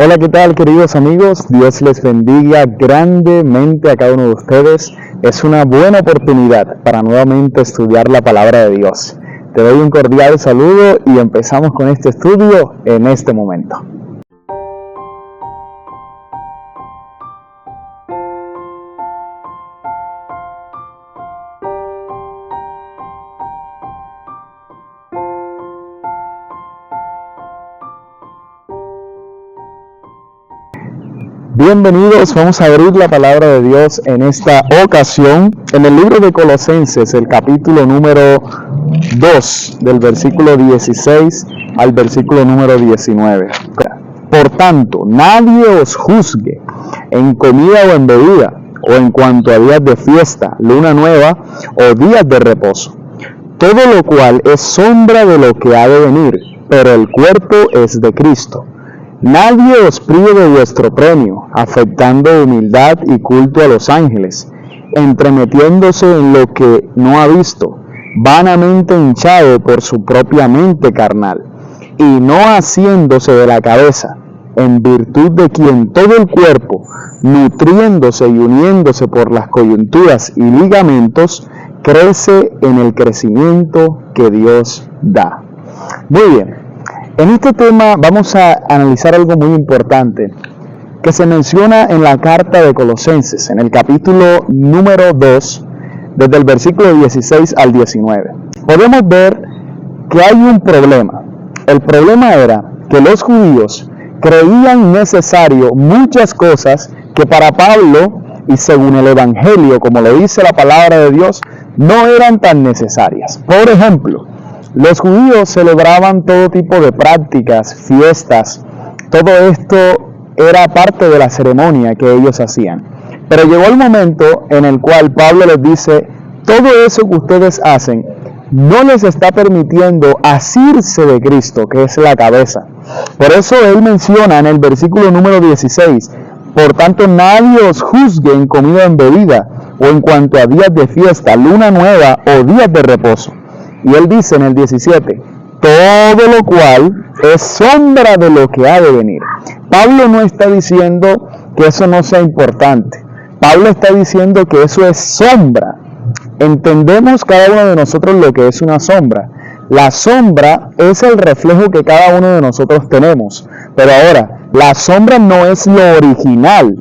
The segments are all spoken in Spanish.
Hola, ¿qué tal, queridos amigos? Dios les bendiga grandemente a cada uno de ustedes. Es una buena oportunidad para nuevamente estudiar la palabra de Dios. Te doy un cordial saludo y empezamos con este estudio en este momento. Bienvenidos, vamos a abrir la palabra de Dios en esta ocasión en el libro de Colosenses, el capítulo número 2, del versículo 16 al versículo número 19. Por tanto, nadie os juzgue en comida o en bebida, o en cuanto a días de fiesta, luna nueva o días de reposo. Todo lo cual es sombra de lo que ha de venir, pero el cuerpo es de Cristo. Nadie os prive de vuestro premio, afectando humildad y culto a los ángeles, entremetiéndose en lo que no ha visto, vanamente hinchado por su propia mente carnal, y no haciéndose de la cabeza, en virtud de quien todo el cuerpo, nutriéndose y uniéndose por las coyunturas y ligamentos, crece en el crecimiento que Dios da. Muy bien. En este tema vamos a analizar algo muy importante que se menciona en la carta de Colosenses, en el capítulo número 2, desde el versículo 16 al 19. Podemos ver que hay un problema. El problema era que los judíos creían necesario muchas cosas que para Pablo, y según el Evangelio, como lo dice la palabra de Dios, no eran tan necesarias. Por ejemplo, los judíos celebraban todo tipo de prácticas, fiestas. Todo esto era parte de la ceremonia que ellos hacían. Pero llegó el momento en el cual Pablo les dice, todo eso que ustedes hacen no les está permitiendo asirse de Cristo, que es la cabeza. Por eso él menciona en el versículo número 16, por tanto nadie os juzgue en comida o en bebida, o en cuanto a días de fiesta, luna nueva o días de reposo. Y él dice en el 17, todo lo cual es sombra de lo que ha de venir. Pablo no está diciendo que eso no sea importante. Pablo está diciendo que eso es sombra. Entendemos cada uno de nosotros lo que es una sombra. La sombra es el reflejo que cada uno de nosotros tenemos. Pero ahora, la sombra no es lo original.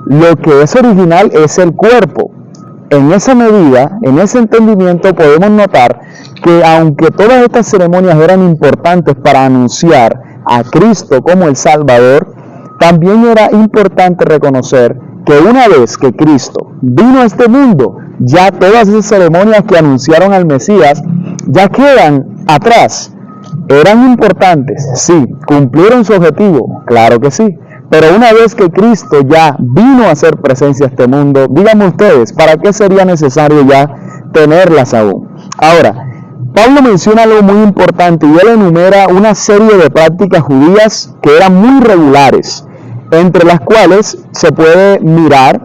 Lo que es original es el cuerpo. En esa medida, en ese entendimiento, podemos notar que aunque todas estas ceremonias eran importantes para anunciar a Cristo como el Salvador, también era importante reconocer que una vez que Cristo vino a este mundo, ya todas esas ceremonias que anunciaron al Mesías ya quedan atrás. ¿Eran importantes? Sí. ¿Cumplieron su objetivo? Claro que sí. Pero una vez que Cristo ya vino a hacer presencia a este mundo, díganme ustedes, ¿para qué sería necesario ya tenerlas aún? Ahora, Pablo menciona algo muy importante y él enumera una serie de prácticas judías que eran muy regulares, entre las cuales se puede mirar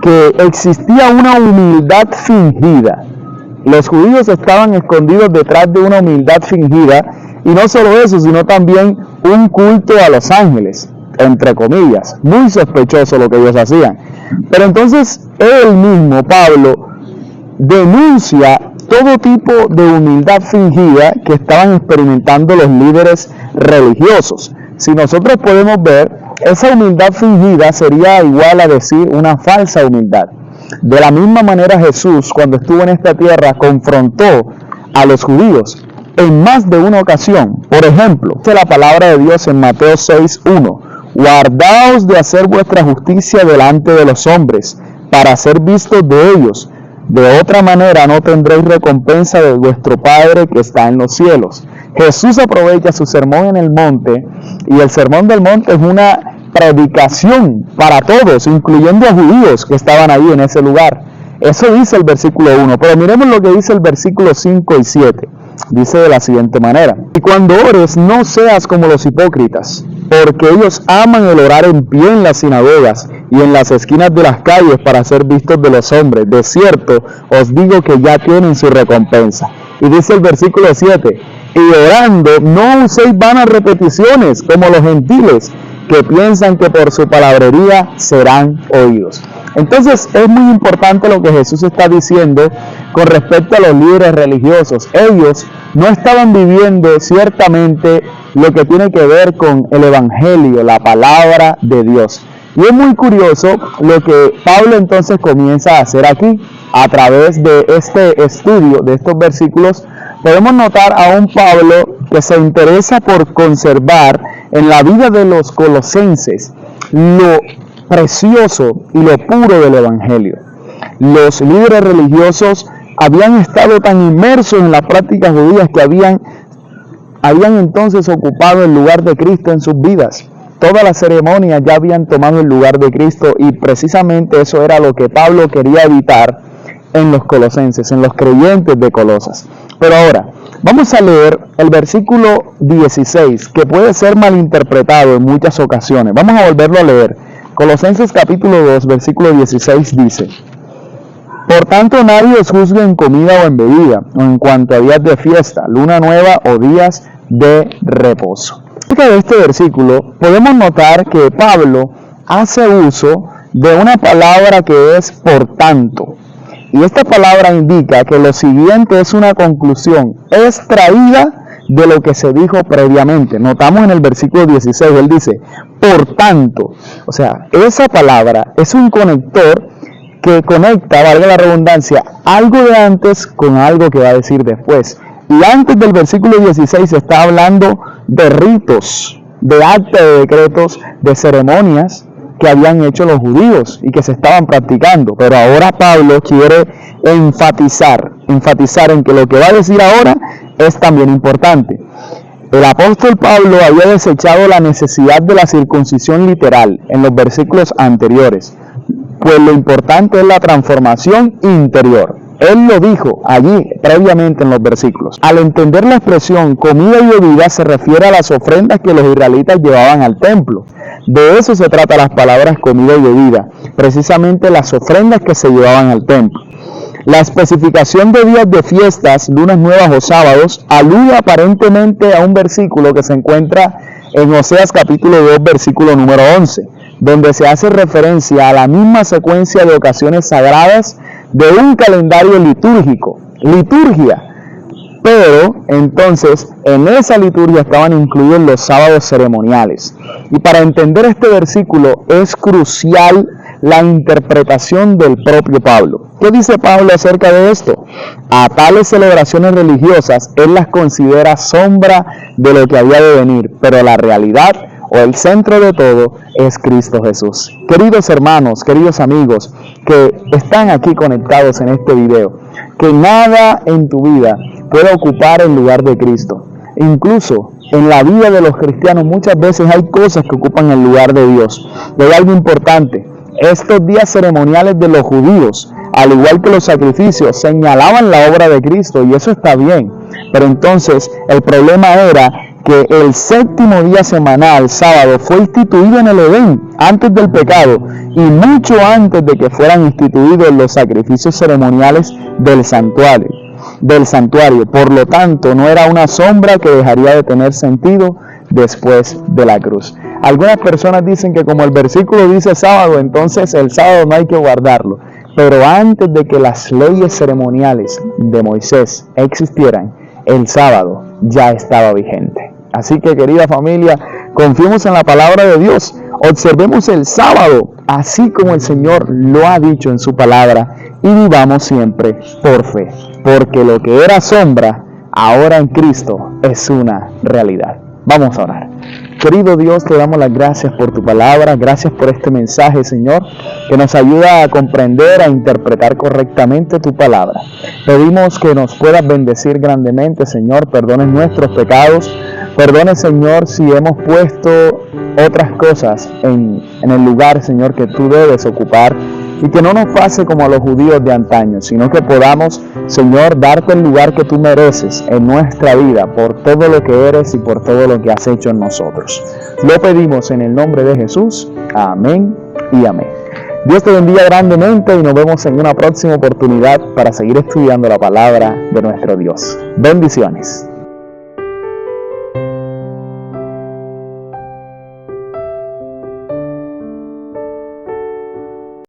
que existía una humildad fingida. Los judíos estaban escondidos detrás de una humildad fingida, y no solo eso, sino también un culto a los ángeles, entre comillas, muy sospechoso lo que ellos hacían. Pero entonces él mismo, Pablo, denuncia todo tipo de humildad fingida que estaban experimentando los líderes religiosos. Si nosotros podemos ver, esa humildad fingida sería igual a decir una falsa humildad. De la misma manera Jesús, cuando estuvo en esta tierra, confrontó a los judíos en más de una ocasión. Por ejemplo, dice la palabra de Dios en Mateo 6:1, guardaos de hacer vuestra justicia delante de los hombres, para ser vistos de ellos. De otra manera no tendréis recompensa de vuestro Padre que está en los cielos. Jesús aprovecha su sermón en el monte, y el sermón del monte es una predicación para todos, incluyendo a judíos que estaban ahí en ese lugar. Eso dice el versículo 1, pero miremos lo que dice el versículo 5 y 7. Dice de la siguiente manera, y cuando ores no seas como los hipócritas, porque ellos aman el orar en pie en las sinagogas y en las esquinas de las calles para ser vistos de los hombres. De cierto, os digo que ya tienen su recompensa. Y dice el versículo 7, y orando no uséis vanas repeticiones como los gentiles, que piensan que por su palabrería serán oídos. Entonces es muy importante lo que Jesús está diciendo con respecto a los líderes religiosos. Ellos no estaban viviendo ciertamente lo que tiene que ver con el Evangelio, la palabra de Dios. Y es muy curioso lo que Pablo entonces comienza a hacer aquí. A través de este estudio, de estos versículos, podemos notar a un Pablo que se interesa por conservar en la vida de los colosenses lo precioso y lo puro del Evangelio. Los líderes religiosos habían estado tan inmersos en las prácticas judías que habían entonces ocupado el lugar de Cristo en sus vidas. Todas las ceremonias ya habían tomado el lugar de Cristo y precisamente eso era lo que Pablo quería evitar en los colosenses, en los creyentes de Colosas. Pero ahora, vamos a leer el versículo 16, que puede ser malinterpretado en muchas ocasiones. Vamos a volverlo a leer. Colosenses capítulo 2, versículo 16 dice: Por tanto, nadie os juzgue en comida o en bebida, o en cuanto a días de fiesta, luna nueva o días de reposo. Acerca de este versículo, podemos notar que Pablo hace uso de una palabra que es por tanto. Y esta palabra indica que lo siguiente es una conclusión extraída de lo que se dijo previamente. Notamos en el versículo 16, él dice, por tanto. O sea, esa palabra es un conector que conecta, valga la redundancia, algo de antes con algo que va a decir después. Y antes del versículo 16 se está hablando de ritos, de actos, de decretos, de ceremonias que habían hecho los judíos y que se estaban practicando. Pero ahora Pablo quiere enfatizar en que lo que va a decir ahora es también importante. El apóstol Pablo había desechado la necesidad de la circuncisión literal en los versículos anteriores, pues lo importante es la transformación interior. Él lo dijo allí previamente en los versículos. Al entender la expresión comida y bebida se refiere a las ofrendas que los israelitas llevaban al templo. De eso se trata las palabras comida y bebida, precisamente las ofrendas que se llevaban al templo. La especificación de días de fiestas, lunas nuevas o sábados, alude aparentemente a un versículo que se encuentra en Oseas capítulo 2, versículo número 11, donde se hace referencia a la misma secuencia de ocasiones sagradas de un calendario litúrgico, liturgia. Pero entonces en esa liturgia estaban incluidos los sábados ceremoniales. Y para entender este versículo es crucial la interpretación del propio Pablo. ¿Qué dice Pablo acerca de esto? A tales celebraciones religiosas él las considera sombra de lo que había de venir, pero la realidad o el centro de todo es Cristo Jesús. Queridos hermanos, queridos amigos que están aquí conectados en este video, que nada en tu vida puede ocupar el lugar de Cristo. Incluso en la vida de los cristianos muchas veces hay cosas que ocupan el lugar de Dios. Y hay algo importante. Estos días ceremoniales de los judíos, al igual que los sacrificios, señalaban la obra de Cristo y eso está bien. Pero entonces el problema era que el séptimo día semanal, sábado, fue instituido en el Edén, antes del pecado, y mucho antes de que fueran instituidos los sacrificios ceremoniales del santuario. Por lo tanto, no era una sombra que dejaría de tener sentido después de la cruz. Algunas personas dicen que como el versículo dice sábado, entonces el sábado no hay que guardarlo. Pero antes de que las leyes ceremoniales de Moisés existieran, el sábado ya estaba vigente. Así que, querida familia, confiemos en la palabra de Dios. Observemos el sábado, así como el Señor lo ha dicho en su palabra, y vivamos siempre por fe. Porque lo que era sombra, ahora en Cristo es una realidad. Vamos a orar. Querido Dios, te damos las gracias por tu palabra, gracias por este mensaje, Señor, que nos ayuda a comprender, a interpretar correctamente tu palabra. Pedimos que nos puedas bendecir grandemente, Señor, perdones nuestros pecados, perdone, Señor, si hemos puesto otras cosas en el lugar, Señor, que tú debes ocupar, y que no nos pase como a los judíos de antaño, sino que podamos, Señor, darte el lugar que tú mereces en nuestra vida por todo lo que eres y por todo lo que has hecho en nosotros. Lo pedimos en el nombre de Jesús. Amén y amén. Dios te bendiga grandemente y nos vemos en una próxima oportunidad para seguir estudiando la palabra de nuestro Dios. Bendiciones.